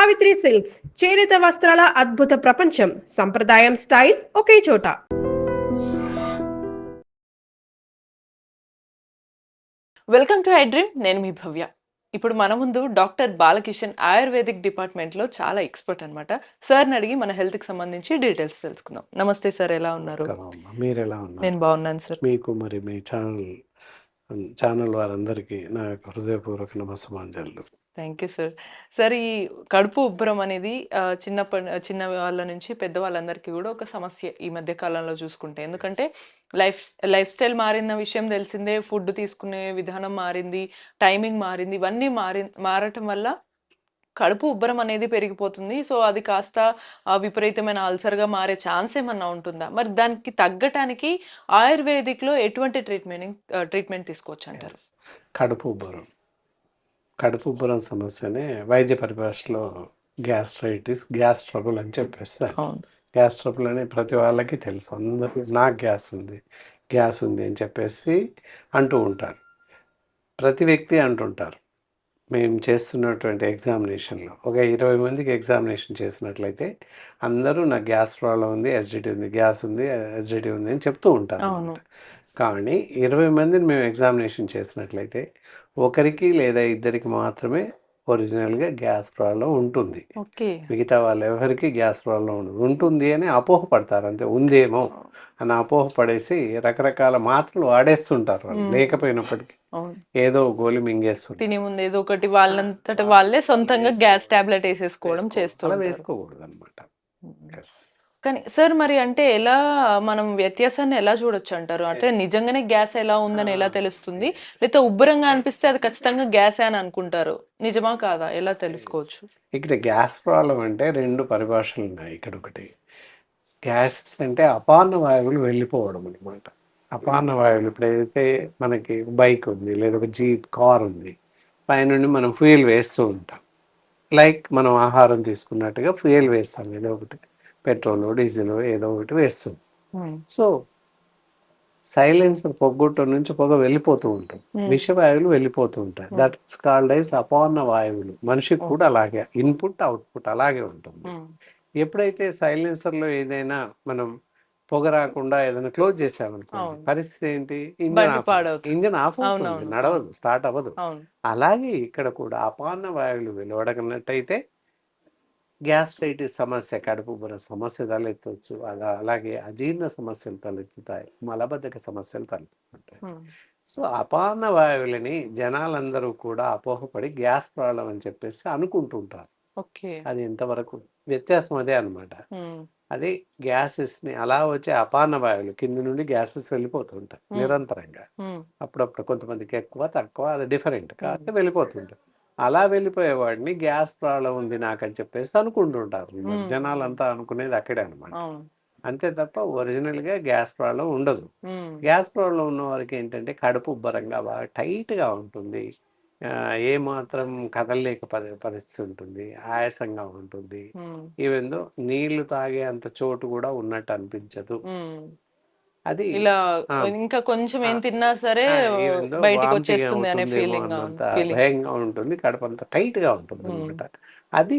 Savitri silks చేనేత వస్త్రాల అద్భుత ప్రపంచం. సంప్రదాయం స్టైల్ ఒకే చోట. Welcome to I dream. నేను మీ భవ్య. ఇప్పుడు మన ముందు డాక్టర్ బాలకిషన్ ఆయుర్వేదిక్ డిపార్ట్మెంట్లో చాలా ఎక్స్పర్ట్ అనమాట. సార్ని అడిగి మన హెల్త్కి సంబంధించి డీటెయిల్స్ తెలుసుకుందాం. నమస్తే సార్, ఎలా ఉన్నారు? మీరు ఎలా ఉన్నారు? నేను బాగున్నాను సార్. మీకు మరి మీ ఛానల్ వారందరికీ నా యొక్క హృదయపూర్వక నమస్సుమాంజలు. Thank you sir. సార్, ఈ కడుపు ఉబ్బరం అనేది చిన్న వాళ్ళ నుంచి పెద్దవాళ్ళందరికీ కూడా ఒక సమస్య ఈ మధ్య కాలంలో చూసుకుంటే. ఎందుకంటే లైఫ్ స్టైల్ మారిన విషయం తెలిసిందే, ఫుడ్ తీసుకునే విధానం మారింది, టైమింగ్ మారింది, ఇవన్నీ మారటం వల్ల కడుపు ఉబ్బరం అనేది పెరిగిపోతుంది. సో అది కాస్త విపరీతమైన అల్సర్గా మారే ఛాన్స్ ఏమన్నా ఉంటుందా? మరి దానికి తగ్గటానికి ఆయుర్వేదిక్లో ఎటువంటి ట్రీట్మెంట్ తీసుకోవచ్చు అంటారు? కడుపు ఉబ్బరం సమస్యనే వైద్య పరిభాషలో గ్యాస్ ట్రబుల్ అని చెప్పేస్తారు. గ్యాస్ ట్రబుల్ అని ప్రతి వాళ్ళకి తెలుసు, అందరికీ నాకు గ్యాస్ ఉంది అని చెప్పేసి అంటూ ఉంటారు. ప్రతి వ్యక్తి అంటుంటారు. మేము చేస్తున్నటువంటి ఎగ్జామినేషన్లో ఒక 20 మందికి ఎగ్జామినేషన్ చేసినట్లయితే అందరూ నాకు గ్యాస్ ప్రాబ్లం ఉంది, ఎసిడిటీ ఉంది, గ్యాస్ ఉంది, ఎసిడిటీ ఉంది అని చెప్తూ ఉంటారు. కానీ 20 మందిని మేము ఎగ్జామినేషన్ చేసినట్లయితే ఒకరికి లేదా ఇద్దరికి మాత్రమే ఒరిజినల్గా గ్యాస్ ప్రాబ్లం ఉంటుంది. మిగతా వాళ్ళు ఎవరికి గ్యాస్ ప్రాబ్లం ఉంటుంది అని అపోహపడతారు. అంతే, ఉందేమో అని అపోహపడేసి రకరకాల మాత్రలు వాడేస్తుంటారు. వాళ్ళు లేకపోయినప్పటికీ ఏదో గోలి మింగేస్తుంది. తినే ముందు ఏదో ఒకటి వాళ్ళంతట వాళ్ళే సొంతంగా గ్యాస్ టాబ్లెట్ వేసేసుకోవడం వేసుకోకూడదు అనమాట. కానీ సార్, మరి అంటే ఎలా మనం వ్యత్యాసాన్ని ఎలా చూడొచ్చు అంటారు? అంటే నిజంగానే గ్యాస్ ఎలా ఉందని ఎలా తెలుస్తుంది? లేకపోతే ఉబ్బరంగా అనిపిస్తే అది ఖచ్చితంగా గ్యాస్ అని అనుకుంటారు, నిజమా కాదా ఎలా తెలుసుకోవచ్చు? ఇక్కడ గ్యాస్ ప్రాబ్లం అంటే 2 పరిభాషలు ఉన్నాయి. ఇక్కడ ఒకటి గ్యాసెస్ అంటే అపాన వాయువులు వెళ్ళిపోవడం అనమాట. అపాన వాయువులు ఇప్పుడు ఏదైతే మనకి బైక్ ఉంది లేదా ఒక జీప్ కార్ ఉంది, పైనుండి మనం ఫ్యూయల్ వేస్తూ ఉంటాం. లైక్ మనం ఆహారం తీసుకున్నట్టుగా ఫ్యూయల్ వేస్తాం, ఏదో ఒకటి పెట్రోల్ డీజిల్ ఏదో ఒకటి వేస్తుంది. సో సైలెన్సర్ పొగ్గొట్టు నుంచి పొగ వెళ్ళిపోతూ ఉంటుంది, విషవాయువులు వెళ్ళిపోతూ ఉంటాయి. దట్స్ కాల్డ్ ఐస్ అపాన వాయువులు. మనిషికి కూడా అలాగే ఇన్పుట్ అవుట్పుట్ అలాగే ఉంటుంది. ఎప్పుడైతే సైలెన్సర్లో ఏదైనా మనం పొగ రాకుండా ఏదైనా క్లోజ్ చేసామనుకోండి, పరిస్థితి ఏంటి? ఇంజన్ ఆఫ్ అవుతుంది, నడవదు, స్టార్ట్ అవ్వదు. అలాగే ఇక్కడ కూడా అపాన వాయువులు వెలువడనట్టయితే గ్యాస్ట్రైటిస్ సమస్య, కడుపు ఉబ్బర సమస్య తలెత్తవచ్చు. అలాగే అజీర్ణ సమస్యలు తలెత్తుతాయి, మలబద్ధక సమస్యలు తలెత్తుతుంటాయి. సో అపాన వాయువులని జనాలందరూ కూడా అపోహపడి గ్యాస్ ప్రాబ్లం అని చెప్పేసి అనుకుంటుంటారు. అది ఎంతవరకు వ్యత్యాసం అదే అనమాట. అది గ్యాసెస్ని అలా వచ్చే అపాన వాయువులు కింద నుండి గ్యాసెస్ వెళ్ళిపోతుంటాయి నిరంతరంగా. అప్పుడప్పుడు కొంతమందికి ఎక్కువ తక్కువ, అది డిఫరెంట్ కాబట్టి వెళ్ళిపోతుంటాయి. అలా వెళ్ళిపోయేవాడిని గ్యాస్ ప్రాబ్లం ఉంది నాకని చెప్పేసి అనుకుంటుంటారు. జనాలంతా అనుకునేది అక్కడే అనమాట. అంతే తప్ప ఒరిజినల్గా గ్యాస్ ప్రాబ్లం ఉండదు. గ్యాస్ ప్రాబ్లం ఉన్న వారికి ఏంటంటే కడుపు ఉబ్బరంగా బాగా టైట్గా ఉంటుంది, ఏ మాత్రం కదలలేక పరిస్థితి ఉంటుంది, ఆయాసంగా ఉంటుంది. ఈవెందో నీళ్లు తాగే అంత చోటు కూడా ఉన్నట్టు అనిపించదు. అది ఇలా ఇంకా కొంచెం ఏం తిన్నా సరే బయటికి వచ్చేస్తుంది అనే ఫీలింగ్, భయంగా ఉంటుంది, కడుపు అంతా టైట్ గా ఉంటుంది అనమాట. అది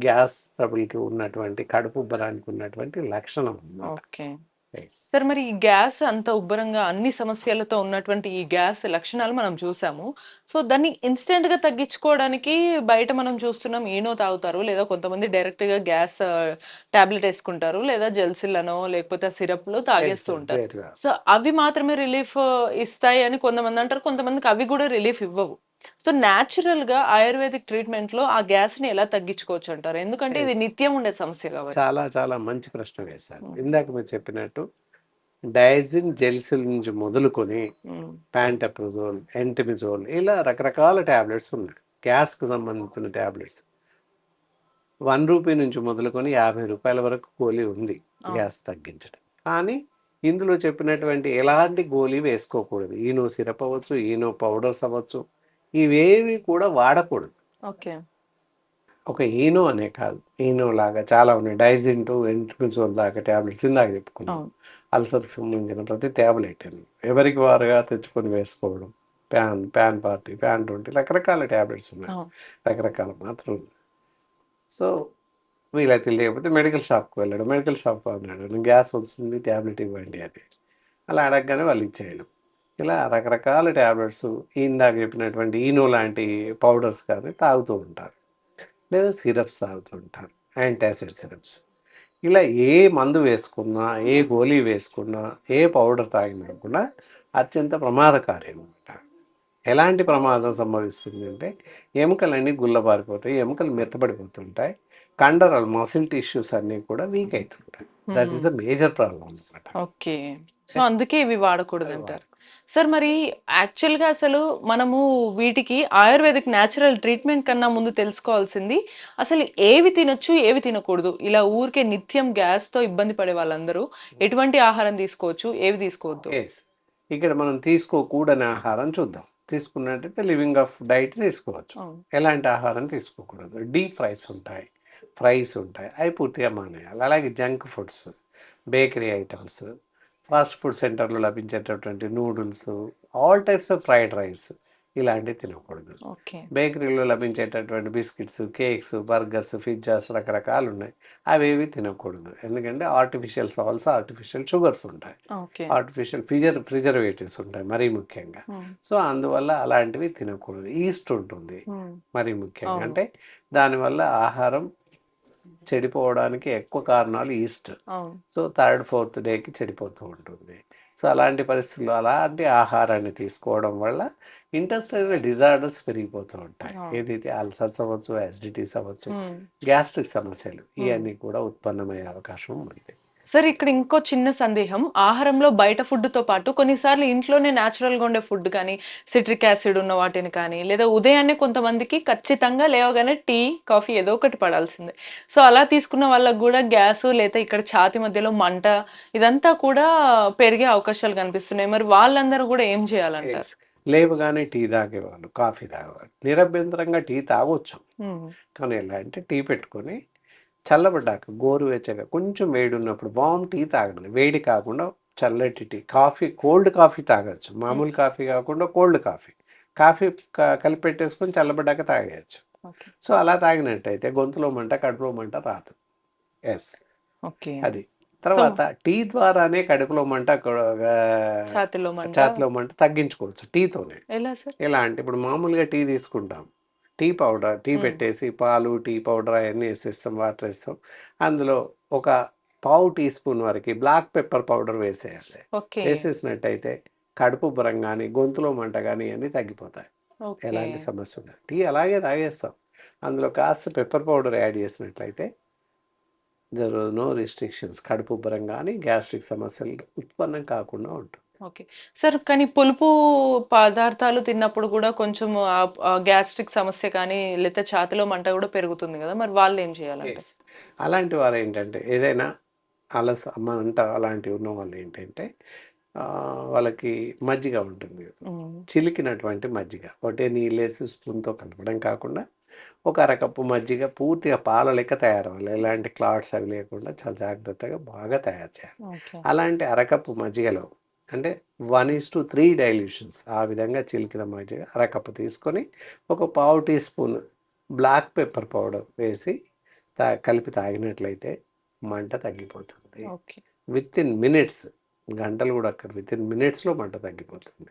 గ్యాస్ ట్రబుల్కి ఉన్నటువంటి కడుపు ఉబ్బరానికి ఉన్నటువంటి లక్షణం. సార్, మరి ఈ గ్యాస్ అంత ఉబ్బరంగా అన్ని సమస్యలతో ఉన్నటువంటి ఈ గ్యాస్ లక్షణాలు మనం చూసాము. సో దాన్ని ఇన్స్టెంట్ గా తగ్గించుకోవడానికి బయట మనం చూస్తున్నాం, ఈనో తాగుతారు, లేదా కొంతమంది డైరెక్ట్ గా గ్యాస్ టాబ్లెట్ వేసుకుంటారు, లేదా జెల్సిల్లనో లేకపోతే సిరప్ లో తాగేస్తూ ఉంటారు. సో అవి మాత్రమే రిలీఫ్ ఇస్తాయి అని కొంతమంది అంటారు, కొంతమందికి అవి కూడా రిలీఫ్ ఇవ్వవు. సో న్యాచురల్ గా ఆయుర్వేదిక్ ట్రీట్మెంట్ లో ఆ గ్యాస్ ని ఎలా తగ్గించుకోవచ్చు అంటారు? ఎందుకంటే ఇది నిత్యం ఉండే సమస్య కాబట్టి. చాలా చాలా మంచి ప్రశ్న వేశారు. ఇందాక మీరు చెప్పినట్టు డయాజిన్ జెల్సిల్ నుంచి మొదలుకొని ప్యాంటప్రజోల్, ఎంటిమిజోల్, ఇలా రకరకాల ట్యాబ్లెట్స్ ఉన్నాయి. గ్యాస్కి సంబంధించిన ట్యాబ్లెట్స్ 1 రూపీ నుంచి మొదలుకొని 50 రూపాయల వరకు గోళీ ఉంది గ్యాస్ తగ్గించడం. కానీ ఇందులో చెప్పినటువంటి ఎలాంటి గోళీ వేసుకోకూడదు. ఈనో సిరప్ అవ్వచ్చు, ఈనో పౌడర్స్ అవ్వచ్చు, ఇవేవి కూడా వాడకూడదు. ఒక ఈనో అనే కాదు, ఈనో లాగా చాలా ఉన్నాయి. డైజిన్ టు ఎంట్రిజోల్ దాకా ట్యాబ్లెట్స్ ఇందాక చెప్పుకున్నాం. అల్సర్స్ సంబంధించిన ప్రతి ట్యాబ్లెట్ ఎవరికి వారుగా తెచ్చుకొని వేసుకోవడం, ప్యాన్ 40, ప్యాన్ 20, రకరకాల ట్యాబ్లెట్స్ ఉన్నాయి, రకరకాల మాత్రలు. సో వీలైతే లేకపోతే మెడికల్ షాప్కి వెళ్ళాడు. మెడికల్ షాప్ అన్నాడు గ్యాస్ వస్తుంది ట్యాబ్లెట్ ఇవ్వండి అని. అలా అడగగానే వాళ్ళు ఇచ్చేయడం. ఇలా రకరకాల ట్యాబ్లెట్స్ ఇందాక చెప్పినటువంటి ఈనో లాంటి పౌడర్స్ కానీ తాగుతూ ఉంటారు. లేదా సిరప్స్ తాగుతూ ఉంటారు, యాంటాసిడ్ సిరప్స్. ఇలా ఏ మందు వేసుకున్నా, ఏ గోళీ వేసుకున్నా, ఏ పౌడర్ తాగినా కూడా అత్యంత ప్రమాదకారి అనమాట. ఎలాంటి ప్రమాదం సంభవిస్తుంది అంటే ఎముకలన్నీ గుల్లబారిపోతాయి, ఎముకలు మెత్తబడిపోతుంటాయి, కండరాలు మసిల్ టిష్యూస్ అన్నీ కూడా వీక్ అవుతుంటాయి. That is a major problem అనమాట. ఓకే. సో అందుకే ఇవి వాడకూడదు అంటారు. సార్ మరి యాక్చువల్గా అసలు మనము వీటికి ఆయుర్వేదిక్ న్యాచురల్ ట్రీట్మెంట్ కన్నా ముందు తెలుసుకోవాల్సింది అసలు ఏవి తినొచ్చు ఏవి తినకూడదు. ఇలా ఊరికే నిత్యం గ్యాస్తో ఇబ్బంది పడే వాళ్ళందరూ ఎటువంటి ఆహారం తీసుకోవచ్చు, ఏవి తీసుకోవద్దు? ఇక్కడ మనం తీసుకోకూడని ఆహారం చూద్దాం. తీసుకున్నట్టయితే లివింగ్ ఆఫ్ డైట్ తీసుకోవచ్చు. ఎలాంటి ఆహారం తీసుకోకూడదు? డీప్ ఫ్రైస్ ఉంటాయి, అవి పూర్తిగా మానేయాలి. అలాగే junk foods, bakery items, fast food సెంటర్లో లభించేటటువంటి noodles, all types of fried rice ఇలాంటివి తినకూడదు. బేకరీలో లభించేటటువంటి బిస్కెట్స్, కేక్స్, బర్గర్స్, పిజ్జాస్ రకరకాలు ఉన్నాయి, అవేవి తినకూడదు. ఎందుకంటే ఆర్టిఫిషియల్ సాల్ట్స్, ఆర్టిఫిషియల్ షుగర్స్ ఉంటాయి, ఆర్టిఫిషియల్ ప్రిజర్వేటివ్స్ ఉంటాయి మరీ ముఖ్యంగా. సో అందువల్ల అలాంటివి తినకూడదు. ఈస్ట్ ఉంటుంది మరీ ముఖ్యంగా, అంటే దానివల్ల ఆహారం చెడిపోవడానికి ఎక్కువ కారణాలు ఈస్ట్. సో 3rd, 4th డేకి చెడిపోతూ ఉంటుంది. సో అలాంటి పరిస్థితుల్లో అలాంటి ఆహారాన్ని తీసుకోవడం వల్ల ఇంటెస్టైనల్ డిజార్డర్స్ పెరిగిపోతూ ఉంటాయి. ఏదైతే అల్సర్స్ అవ్వచ్చు, యాసిడిటీస్ అవ్వచ్చు, గ్యాస్ట్రిక్ సమస్యలు ఇవన్నీ కూడా ఉత్పన్నమయ్యే అవకాశం ఉంది. సార్ ఇక్కడ ఇంకో చిన్న సందేహం, ఆహారంలో బయట ఫుడ్తో పాటు కొన్నిసార్లు ఇంట్లోనే న్యాచురల్గా ఉండే ఫుడ్ కానీ, సిట్రిక్ యాసిడ్ ఉన్న వాటిని కానీ, లేదా ఉదయాన్నే కొంతమందికి ఖచ్చితంగా లేవగానే టీ, కాఫీ ఏదో ఒకటి పడాల్సిందే. సో అలా తీసుకున్న వాళ్ళకు కూడా గ్యాస్ లేదా ఇక్కడ ఛాతి మధ్యలో మంట ఇదంతా కూడా పెరిగే అవకాశాలు కనిపిస్తున్నాయి. మరి వాళ్ళందరూ కూడా ఏం చేయాలంటారు? లేవగానే టీ తాగేవాళ్ళు, కాఫీ తాగేవాళ్ళు నిరభ్యంతరంగా టీ తాగొచ్చు. కానీ ఎలా అంటే టీ పెట్టుకొని చల్లబడ్డాక గోరువెచ్చగా కొంచెం వేడి ఉన్నప్పుడు వామ్ టీ తాగండి. వేడి కాకుండా చల్లటి టీ, కాఫీ, కోల్డ్ కాఫీ తాగొచ్చు. మామూలు కాఫీ కాకుండా కోల్డ్ కాఫీ కలిపి పెట్టేసుకొని చల్లబడ్డాక తాగేయచ్చు. సో అలా తాగినట్టయితే గొంతులో మంట, కడుపులో మంట రాదు. అది తర్వాత టీ ద్వారానే కడుపులో మంట, ఛాతిలో మంట తగ్గించుకోవచ్చు టీతోనే. ఎలా అంటే ఇప్పుడు మామూలుగా టీ తీసుకుంటాం, టీ పౌడర్, టీ పెట్టేసి పాలు, టీ పౌడర్ అవన్నీ వేసేస్తాం, వాటర్ వేస్తాం, అందులో ఒక 1/2 టీ స్పూన్ వరకు బ్లాక్ పెప్పర్ పౌడర్ వేసేయాలి. వేసేసినట్టయితే కడుపు ఉబ్బరం కానీ, గొంతులో మంట కానీ అన్నీ తగ్గిపోతాయి. ఎలాంటి సమస్య ఉండదు. టీ అలాగే తాగేస్తాం, అందులో కాస్త పెప్పర్ పౌడర్ యాడ్ చేసినట్లయితే దెర్ ఆర్ నో రిస్ట్రిక్షన్స్. కడుపు ఉబ్బరం కానీ, గ్యాస్ట్రిక్ సమస్యలు ఉత్పన్నం కాకుండా ఉంటుంది. ఓకే సార్, కానీ పులుపు పదార్థాలు తిన్నప్పుడు కూడా కొంచెం గ్యాస్ట్రిక్ సమస్య కానీ లేకపోతే ఛాతిలో మంట కూడా పెరుగుతుంది కదా, మరి వాళ్ళు ఏం చేయాలంటే? అలాంటి వారు ఏంటంటే ఏదైనా మంట అలాంటివి ఉన్న వాళ్ళు ఏంటంటే వాళ్ళకి మజ్జిగ ఉంటుంది, చిలికినటువంటి మజ్జిగ ఒకటే నీళ్ళేసి స్పూన్తో కలపడం కాకుండా ఒక అరకప్పు మజ్జిగ పూర్తిగా పాల లెక్క తయారవ్వాలి. ఎలాంటి క్లాట్స్ అవి లేకుండా చాలా జాగ్రత్తగా బాగా తయారు చేయాలి. అలాంటి అరకప్పు మజ్జిగలో అంటే 1:3 డైల్యూషన్స్ ఆ విధంగా చిలికిన మజ్జిగ అరకప్పు తీసుకొని ఒక 1/2 teaspoon black pepper powder వేసి కలిపి తాగినట్లయితే మంట తగ్గిపోతుంది. విత్ ఇన్ మినిట్స్, గంటలు కూడా అక్కడ విత్ ఇన్ మినిట్స్లో మంట తగ్గిపోతుంది.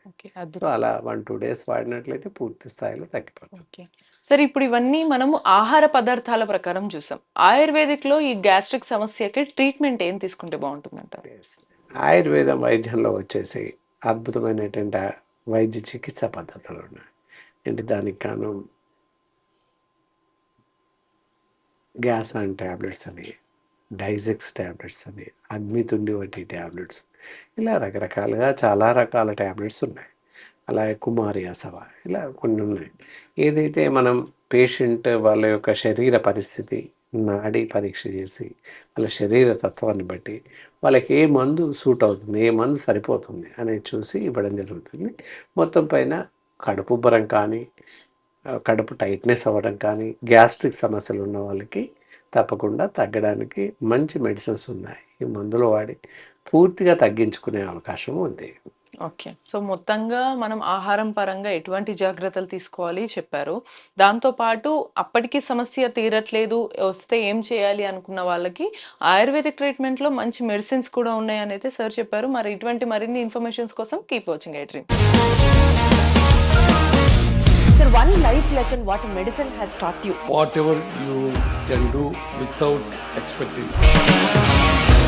సో అలా 1-2 డేస్ వాడినట్లయితే పూర్తి స్థాయిలో తగ్గిపోతుంది. సరే, ఇప్పుడు ఇవన్నీ మనము ఆహార పదార్థాల ప్రకారం చూసాం. ఆయుర్వేదిక్లో ఈ గ్యాస్ట్రిక్ సమస్యకి ట్రీట్మెంట్ ఏం తీసుకుంటే బాగుంటుందంటారు? ఆయుర్వేదం వైద్యంలో వచ్చేసి అద్భుతమైనటువంటి వైద్య చికిత్సా పద్ధతులు ఉన్నాయి. అంటే దానికి కాను గ్యాస్ అండ్ ట్యాబ్లెట్స్ అని, డైజెక్స్ ట్యాబ్లెట్స్ అని, అగ్నితుండి వంటి ట్యాబ్లెట్స్, ఇలా రకరకాలుగా చాలా రకాల ట్యాబ్లెట్స్ ఉన్నాయి. అలాగే కుమారి అసవ, ఇలా కొన్ని ఉన్నాయి. ఏదైతే మనం పేషెంట్ వాళ్ళ యొక్క శరీర పరిస్థితి, నాడీ పరీక్ష చేసి వాళ్ళ శరీర తత్వాన్ని బట్టి వాళ్ళకి ఏ మందు సూట్ అవుతుంది, ఏ మందు సరిపోతుంది అనేది చూసి ఇవ్వడం జరుగుతుంది. మొత్తం పైన కడుపు ఉబ్బరం కానీ, కడుపు టైట్నెస్ అవ్వడం కానీ, గ్యాస్ట్రిక్ సమస్యలు ఉన్న వాళ్ళకి తప్పకుండా తగ్గడానికి మంచి మెడిసిన్స్ ఉన్నాయి. ఈ మందులు వాడి పూర్తిగా తగ్గించుకునే అవకాశం ఉంది. ఓకే. సో, మొత్తంగా మనం ఆహారం పరంగా ఎటువంటి జాగ్రత్తలు తీసుకోవాలి చెప్పారు. దాంతో పాటు అప్పటికి సమస్య తీరట్లేదు, వస్తే ఏం చేయాలి అనుకున్న వాళ్ళకి ఆయుర్వేదిక్ ట్రీట్మెంట్‌లో మంచి మెడిసిన్స్ కూడా ఉన్నాయనైతే సార్ చెప్పారు. మరి ఇటువంటి మరిన్ని ఇన్ఫర్మేషన్స్ కోసం keep watching I dream. Sir, one life lesson what medicine has taught you. whatever you can do without expecting.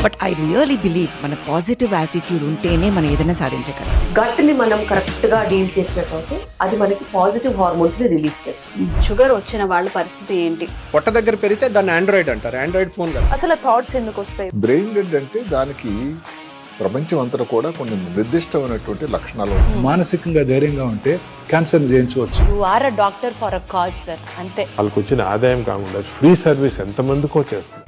But I really believe మన పాజిటివ్ యాటిట్యూడ్ ఉంటేనే మనం ఏదైనా సాధించగలం. గట్ ని మనం కరెక్ట్ గా డీల్ చేసినట్లయితే అది మనకి పాజిటివ్ హార్మోన్స్ ని రిలీజ్ చేస్తుంది. షుగర్ వచ్చిన వాళ్ళ పరిస్థితి ఏంటి? పొట్ట దగ్గర పెరిగితే దాన్ని ఆండ్రాయిడ్ అంటారు, ఆండ్రాయిడ్ ఫోన్ కదా. అసలు థాట్స్ ఎందుకు వస్తాయి? బ్రెయిన్ డెడ్ అంటే దానికి ప్రపంచం అంతా కూడా కొన్ని నిర్దిష్టమైనటువంటి లక్షణాలు ఉంటాయి. మానసికంగా ధైర్యంగా ఉంటే క్యాన్సర్ జయించవచ్చు. You are a doctor for a cause sir, అంతే. వాళ్ళకి వచ్చిన ఆదాయం కాకుండా ఫ్రీ సర్వీస్ ఎంతమందికో చేస్తుంది.